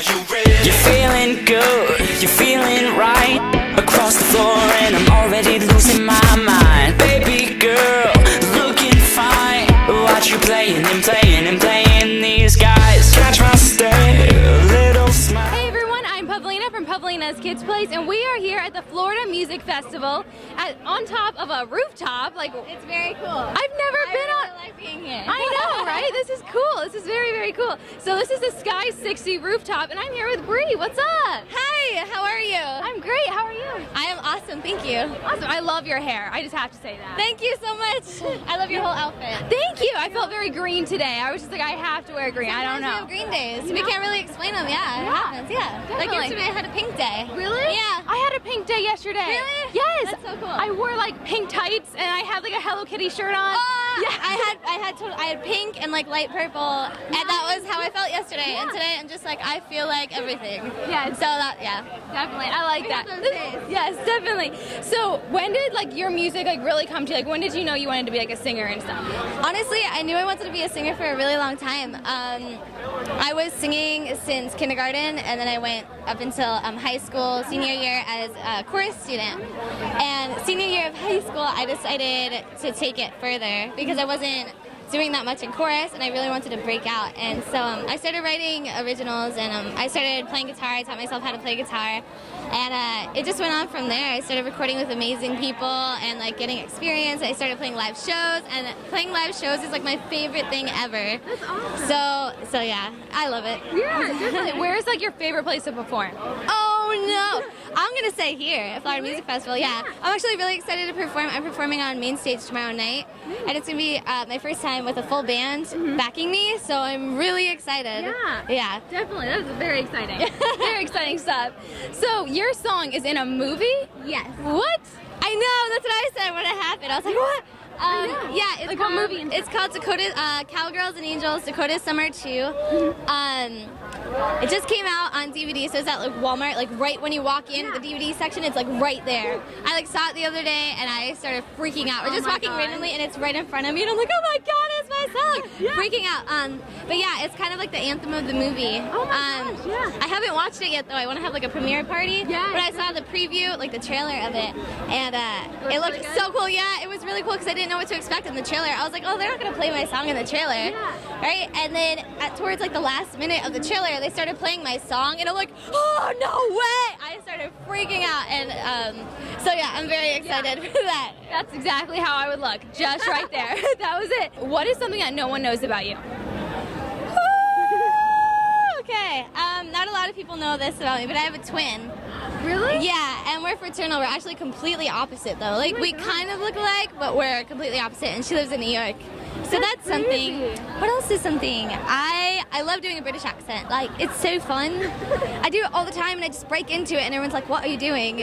you ready? You're feeling good, you're feeling right. Across the floor and I'm already losing my mind. Baby girl, looking fine. Watch you playing and playing and playing these guys. Catch my stare, little smile. Hey everyone, I'm Pavlina from Pavlina's Kidz Place, and we are here at the Florida Music Festival on top of a rooftop. Like, it's very cool. I've never been on. I like being here. I know, right? This is cool. This is very, very cool. So this is the Sky 60 rooftop, and I'm here with Brie. What's up? Hi, how are you? I'm great. How are you? I am awesome, thank you. Awesome. I love your hair. I just have to say that. Thank you so much. I love your whole outfit. Thank you. I felt very green today. I was just like, I have to wear green. I don't Sometimes know. we have green days. We can't really explain them. Yeah, it happens. Yeah. Like Definitely. yesterday, I had a pink day. Really? Yeah. I had a pink day yesterday. Really? Yes. That's so cool. I wore like pink tights and I had like a Hello Kitty shirt on. Yeah. Yeah. I had pink and like light purple, and that was how I felt yesterday. Yeah. And today, I'm just like, I feel like everything. Yeah. So that, yeah. Definitely. I like that. have those days. Yes, definitely. So when did like your music like really come to you? Like when did you know you wanted to be like a singer and stuff? Honestly, I knew I wanted to be a singer for a really long time. I was singing since kindergarten, and then I went up until high school, senior year as a chorus student. And senior year of high school, I decided to take it further because I wasn't doing that much in chorus, and I really wanted to break out. And so I started writing originals, and I started playing guitar. I taught myself how to play guitar, and it just went on from there. I started recording with amazing people and like getting experience. I started playing live shows, and playing live shows is like my favorite thing ever. That's awesome. So yeah, I love it. Yeah, definitely. Where's like your favorite place to perform? Oh no! I'm gonna say here at Florida Music Festival. Yeah, I'm actually really excited to perform. I'm performing on main stage tomorrow night, and it's gonna be my first time with a full band backing me. So I'm really excited. Yeah. Yeah. Definitely. That's very exciting. Very exciting stuff. So your song is in a movie? Yes. What? I know. That's what I said when it happened. I was like, what? Yeah, it's Like called, what movie? It's called Dakota Cowgirls and Angels, Dakota Summer 2. It just came out on DVD, so it's at like Walmart, like right when you walk in the DVD section, it's like right there. I like saw it the other day and I started freaking out. We're just walking randomly and it's right in front of me and I'm like, oh my god, it's my song! Freaking out. But yeah, it's kind of like the anthem of the movie. Oh my gosh, yeah. I haven't watched it yet though. I want to have like a premiere party. Yeah. But I saw the preview, like the trailer of it, and it looked really so cool. Yeah, it was really cool because I didn't know what to expect in the trailer. I was like, oh, they're not gonna play my song in the trailer, right? And then towards like the last minute of the trailer, they started playing my song, and I'm like, oh no way! I started freaking out, and so yeah, I'm very excited for that. That's exactly how I would look. Just right there. That was it. What is something that no one knows about you? Okay, not a lot of people know this about me, but I have a twin. Really? Yeah, and we're fraternal. We're actually completely opposite, though. Like, we kind of look alike, but we're completely opposite, and she lives in New York. So that's something. What else is something? I love doing a British accent. Like, it's so fun. I do it all the time, and I just break into it, and everyone's like, what are you doing?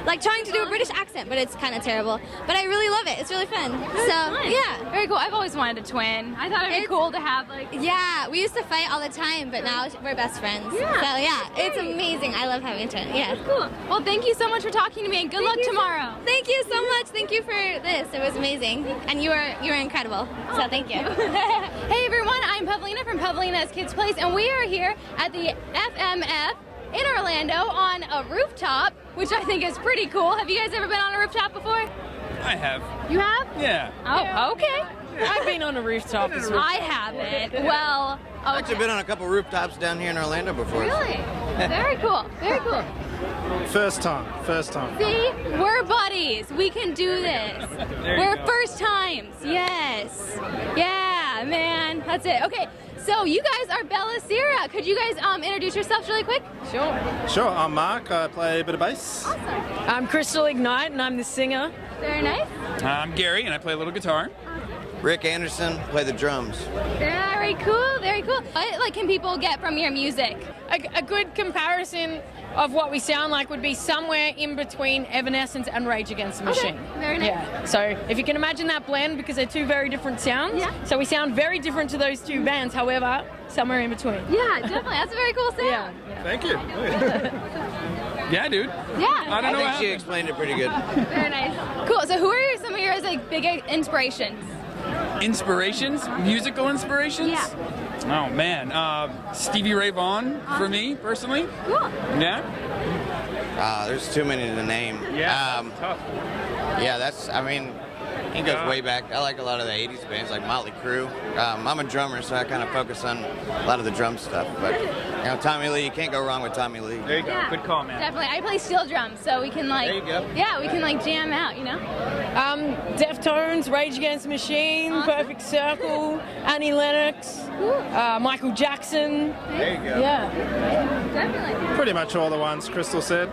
Like, trying to do a British accent, but it's kind of terrible. But I really love it. It's really fun. Yeah. Very cool. I've always wanted a twin. I thought it'd be cool to have like. Yeah, we used to fight all the time, but now we're best friends. Yeah. So yeah, it's amazing. I love having a twin. Yeah. Cool. Well, thank you so much for talking to me, and good luck tomorrow. Thank you so much. Thank you for this. It was amazing, and you were incredible. So thank you. Hey everyone, I'm Pavlina from Pavlina's Kidz Place, and we are here at the FMF in Orlando on a rooftop, which I think is pretty cool. Have you guys ever been on a rooftop before? I have. You have? Yeah. Oh, okay. I've been on a rooftop as well. I haven't. Well, I've actually been on a couple rooftops down here in Orlando before. Really? Very cool. Very cool. First time. See, we're buddies. We can do this. We're first times. Yes. Yeah, man. That's it. Okay. So you guys are Bellusira. Could you guys introduce yourselves really quick? Sure, I'm Mark. I play a bit of bass. Awesome. I'm Crystal Ignite and I'm the singer. Very nice. I'm Gary and I play a little guitar. Rick Anderson, play the drums. Very cool. Very cool. What like can people get from your music? A good comparison of what we sound like would be somewhere in between Evanescence and Rage Against the Machine. Okay. Very nice. Yeah. So if you can imagine that blend, because they're two very different sounds. Yeah. So we sound very different to those two bands. However, somewhere in between. Yeah, definitely. That's a very cool sound. Yeah. Thank you. Yeah, dude. Yeah. I don't know I how. think she explained it pretty good. Very nice. Cool. So who are some of your like big inspirations? Inspirations? Musical inspirations? Yeah. Oh man, Stevie Ray Vaughan for me personally. Cool. Yeah. There's too many to name. Yeah. Tough. Yeah, I mean, he goes way back. I like a lot of the 80s bands like Motley Crue. I'm a drummer, so I kind of focus on a lot of the drum stuff. But, Tommy Lee, you can't go wrong with Tommy Lee. There you go. Good call, man. Definitely. I play steel drums, so we can like. There you go. Yeah, we can like jam out, you know. Deftones, Rage Against the Machine, Perfect Circle, Annie Lennox, Michael Jackson. There you go. Yeah. Definitely. Pretty much all the ones Crystal said.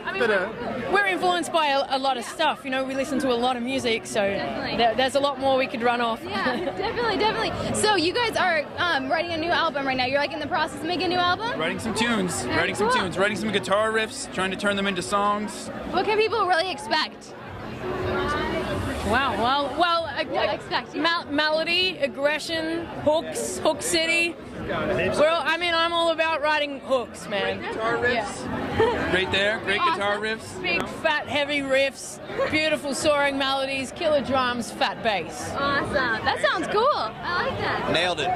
I mean, we're influenced by a lot of stuff. You know, we listen to a lot of music, so there's a lot more we could run off. Yeah, definitely. So you guys are writing a new album right now. You're like in the process of making a new album? Writing some tunes. Writing some guitar riffs, trying to turn them into songs. What can people really expect? Wow. Well, expect? melody, aggression, hooks, Hook City. Well, I mean, I'm all about writing hooks, man. Guitar riffs. Right there. Great guitar riffs. Big, fat, heavy riffs, beautiful soaring melodies, killer drums, fat bass. Awesome. That sounds cool. I like that. Nailed it.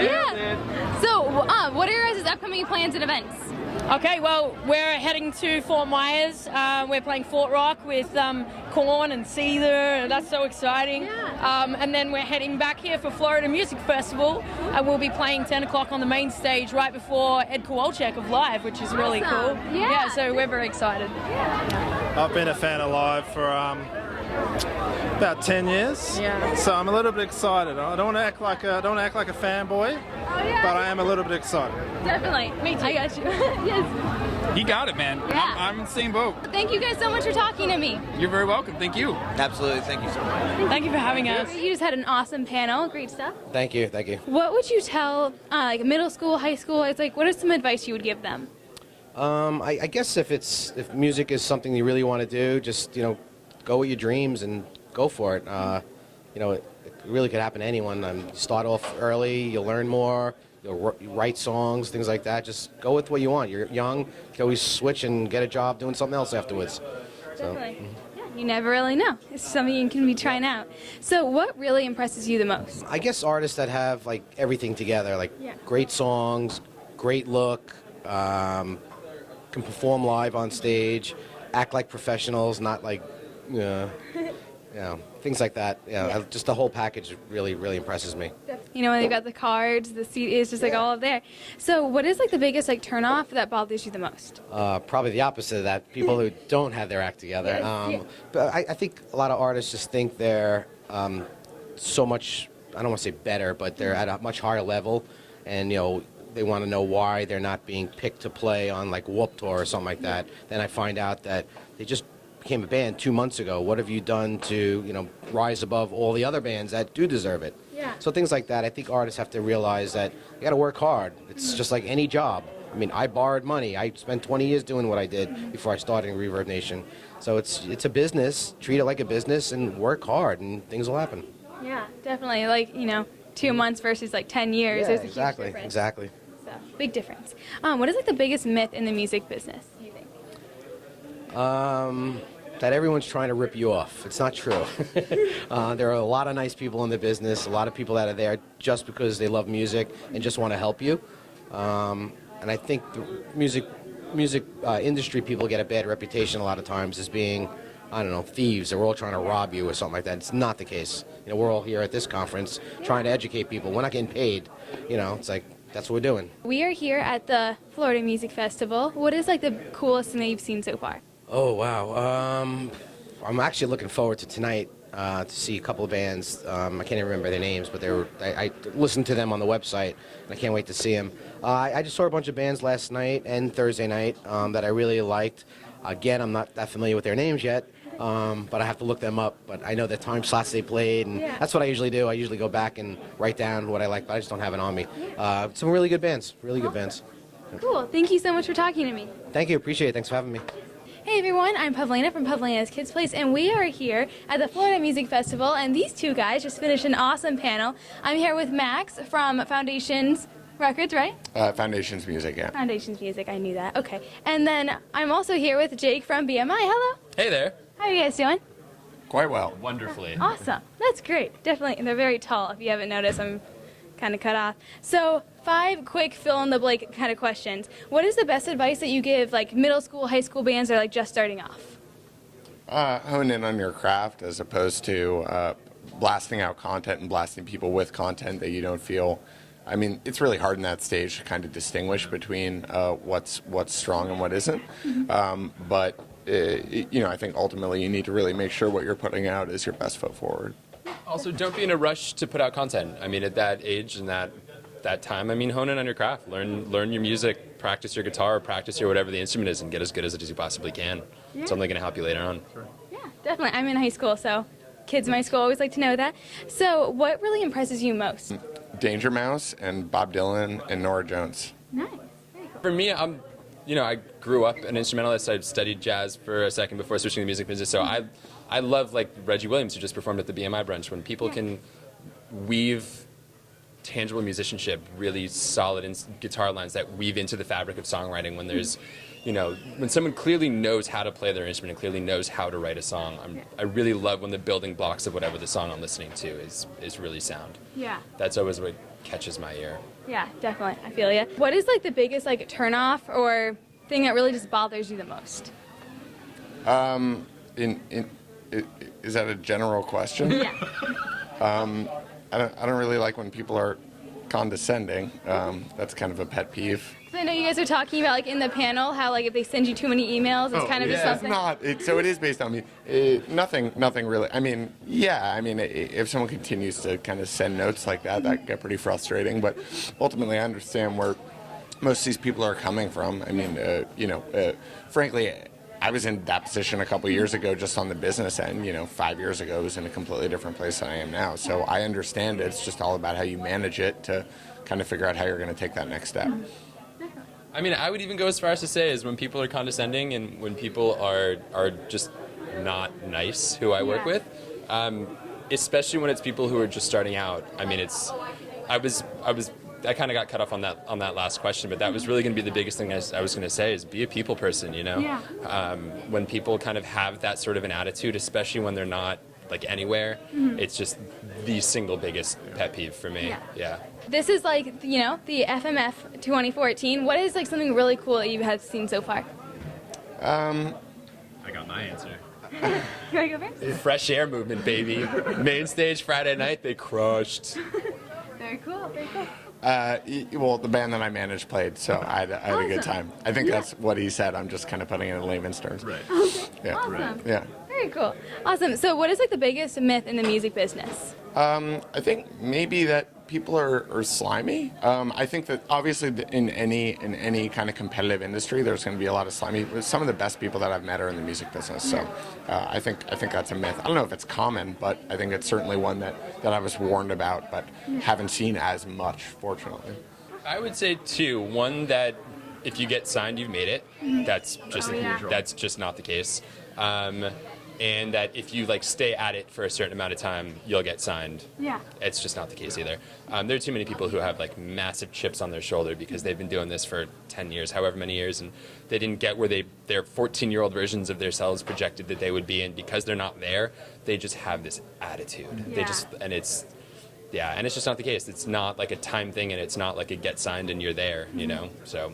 Yeah. So, what are your guys' upcoming plans and events? Okay, well, we're heading to Fort Myers. We're playing Fort Rock with Korn and Seether. That's so exciting. Yeah. And then we're heading back here for Florida Music Festival, and we'll be playing 10 o'clock on the main stage right before Ed Kowalczyk of Live, which is really Awesome. cool. Yeah. So we're very excited. I've been a fan of Live for about 10 years. Yeah. So I'm a little bit excited. I don't want to act like a fanboy, but I am a little bit excited. Definitely. Me too. I got you. Yes. You got it, man. Yeah. I'm in the same boat. Thank you guys so much for talking to me. You're very welcome. Thank you. Absolutely. Thank you so much. Thank you for having us. You just had an awesome panel. Great stuff. Thank you. What would you tell like middle school, high school? It's like, what is some advice you would give them? I guess if music is something you really want to do, just go with your dreams and go for it. It really could happen to anyone. You start off early, you'll learn more, you'll write songs, things like that. Just go with what you want. You're young, you can always switch and get a job doing something else afterwards. Definitely. Yeah, you never really know. It's something you can be trying out. So what really impresses you the most? I guess artists that have like everything together, like great songs, great look, can perform live on stage, act like professionals, not like things like that. Just the whole package really, really impresses me. When they've got the cards, the CD is just like all of there. So what is like the biggest like turn off that bothers you the most? Probably the opposite of that. People who don't have their act together. But I think a lot of artists just think they're so much, I don't want to say better, but they're at a much higher level, and they want to know why they're not being picked to play on like Warped Tour or something like that. Then I find out that they just became a band 2 months ago. What have you done to rise above all the other bands that do deserve it? Yeah. So things like that. I think artists have to realize that you got to work hard. It's just like any job. I mean, I borrowed money. I spent 20 years doing what I did before I started in ReverbNation. So it's a business. Treat it like a business and work hard, and things will happen. Yeah, definitely. Like 2 months versus like 10 years. Yeah, There's a exactly, huge difference. exactly. So big difference. What is like the biggest myth in the music business? Do you think? That everyone's trying to rip you off. It's not true. There are a lot of nice people in the business, a lot of people that are there just because they love music and just want to help you. And I think the music industry people get a bad reputation a lot of times as being, thieves. They're all trying to rob you or something like that. It's not the case. We're all here at this conference trying to educate people. We're not getting paid. It's like, that's what we're doing. We are here at the Florida Music Festival. What is like the coolest thing that you've seen so far? Oh, wow. I'm actually looking forward to tonight to see a couple of bands. I can't even remember their names, but I listened to them on the website, and I can't wait to see them. I just saw a bunch of bands last night and Thursday night that I really liked. Again, I'm not that familiar with their names yet, but I have to look them up. But I know the time slots they played, and that's what I usually do. I usually go back and write down what I like, but I just don't have it on me. Some really good bands, Cool. Thank you so much for talking to me. Thank you. Appreciate it. Thanks for having me. Hey everyone, I'm Pavlina from Pavlina's Kidz Place, and we are here at the Florida Music Festival, and these two guys just finished an awesome panel. I'm here with Max from Foundations Records, right? Foundations Music, yeah. Foundations Music, I knew that. Okay. And then I'm also here with Jake from BMI. Hello. Hey there. How are you guys doing? Quite well. Wonderfully. Awesome. That's great. Definitely. And they're very tall. If you haven't noticed, I'm kind of cut off. So 5 quick fill-in-the-blank kind of questions. What is the best advice that you give like middle school, high school bands that are like just starting off? Hone in on your craft as opposed to blasting out content and blasting people with content that you don't feel. I mean, it's really hard in that stage to kind of distinguish between what's strong and what isn't. But I think ultimately you need to really make sure what you're putting out is your best foot forward. Also, don't be in a rush to put out content. I mean, at that age and that time, I mean, hone in on your craft. Learn your music, practice your guitar, practice your whatever the instrument is, and get as good as you possibly can. Yeah. It's only going to help you later on. Sure. Yeah, definitely. I'm in high school, so kids in my school always like to know that. So what really impresses you most? Danger Mouse and Bob Dylan and Norah Jones. Nice. Very cool. For me, I grew up an instrumentalist. I studied jazz for a second before switching to the music business. So I love like Reggie Williams, who just performed at the BMI brunch. When people can weave tangible musicianship, really solid guitar lines that weave into the fabric of songwriting. When there's, when someone clearly knows how to play their instrument and clearly knows how to write a song. I really love when the building blocks of whatever the song I'm listening to is really sound. Yeah. That's always what catches my ear. Yeah, definitely. I feel you. What is like the biggest like turn off or thing that really just bothers you the most? Is that a general question? Yeah. I don't really like when people are condescending. That's kind of a pet peeve. So I know you guys are talking about like in the panel how like if they send you too many emails, it's kind of just something. So it is based on me. Nothing really. I mean, if someone continues to kind of send notes like that can get pretty frustrating. But ultimately, I understand where most of these people are coming from. I mean, frankly, I was in that position a couple years ago just on the business end. 5 years ago, I was in a completely different place than I am now. So I understand it. It's just all about how you manage it to kind of figure out how you're going to take that next step. I mean, I would even go as far as to say is when people are condescending and when people are just not nice who I work with, especially when it's people who are just starting out. I mean, I kind of got cut off on that last question, but that was really going to be the biggest thing I was going to say is be a people person, Yeah. When people kind of have that sort of an attitude, especially when they're not like anywhere, it's just the single biggest pet peeve for me. Yeah. This is like, the FMF 2014. What is like something really cool that you have seen so far? I got my answer. You want to go first? Fresh Air Movement, baby. Main stage Friday night, they crushed. Very cool. Very cool. Well, the band that I managed played, so I had a good time. I think that's what he said. I'm just kind of putting it in layman's terms. Right. Okay. Yeah. Awesome. Right. Yeah. Very cool. Awesome. So what is like the biggest myth in the music business? I think maybe that people are slimy. I think that obviously in any kind of competitive industry, there's going to be a lot of slimy. Some of the best people that I've met are in the music business. So I think that's a myth. I don't know if it's common, but I think it's certainly one that I was warned about, but haven't seen as much, fortunately. I would say two. One, that if you get signed, you've made it. That's just not the case. And that if you like stay at it for a certain amount of time, you'll get signed. Yeah. It's just not the case either. There are too many people who have like massive chips on their shoulder because they've been doing this for 10 years, however many years, and they didn't get where their 14-year-old versions of themselves projected that they would be, and because they're not there, they just have this attitude. Yeah. And it's just not the case. It's not like a time thing, and it's not like a get signed and you're there, so.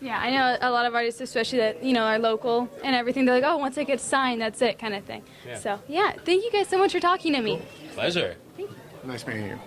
Yeah, I know a lot of artists, especially that, are local and everything, they're like, oh, once I get signed, that's it kind of thing. Yeah. So, thank you guys so much for talking to me. Pleasure. Thank you. Nice meeting you.